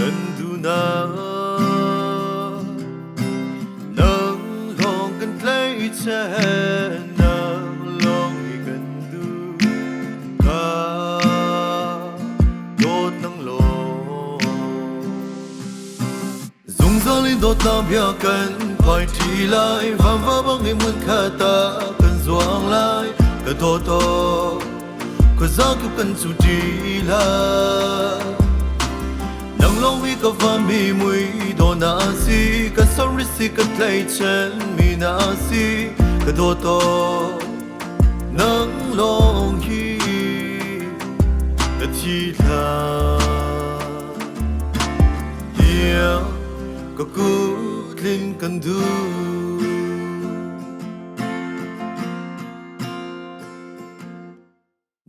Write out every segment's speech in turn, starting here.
kan duh na Nanglawng kan tlaihchan Nanglawng kan duh kadawt Nanglawng Zungzal in Dawtnak biakan phai tlaih vanmi hmun khat kan zuang lai kadawt khua zakip kan ttii Nanglawng ka vanmi muidawh na si ka samhrisih ka tlaihchan mi na si kadawt Nanglawng hi ka tlaih ka Kut Tlinh Kan Duh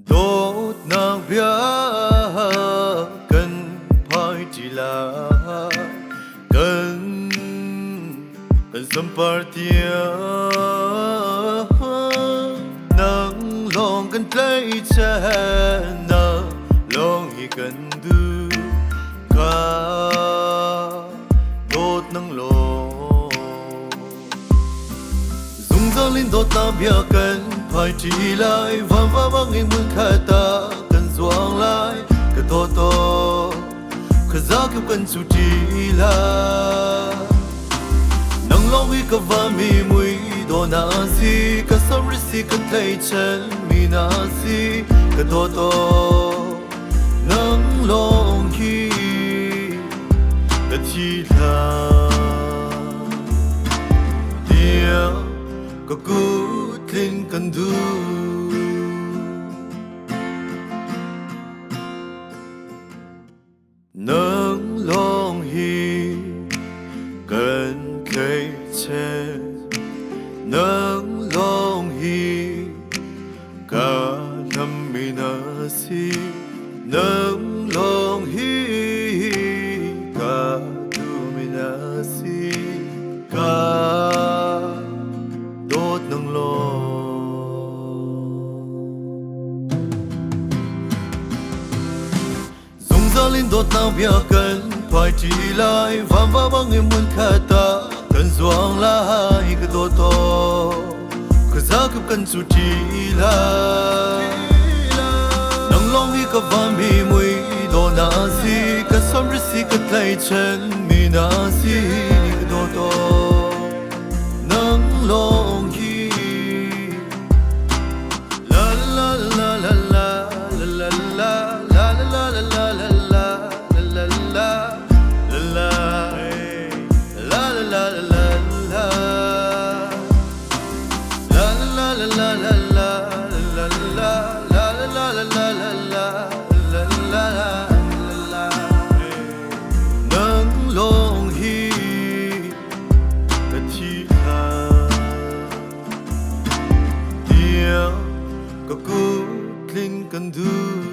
Dawtnak biakan phai tlaih kan sampartia Nanglawng kan tlaihchan Nanglawng kan duh kadawt Nanglawng Zungzal in Dawtnak biakan phai tlaih vanmi hmun khat kan zuang lai kadawt khua zakip kan ttii Nanglawng ka vanmi muidawh na si ka samhrisih ka tlaihchan mi na si kadawt Nanglawng hi ka tlaih ka Kut Tlinh Kan Duh Nanglawng hi kan tlaihchan Nanglawng hi ka mi na si Nanglawng hi ka mi na si kadawt Nanglawng Zungzal in Dawtnak biakan phai tlaih vanmi hmun khat kan zuang lai kadawt khua zakip kan ttii Nanglawng ka vanmi muidawh na si ka samhrisih ka tlaihchan mi na si kadawt Nanglawng hi la la la la la la la la la la la la la Nanglawng hi ka tlaih ka Kut Tlinh Kan Duh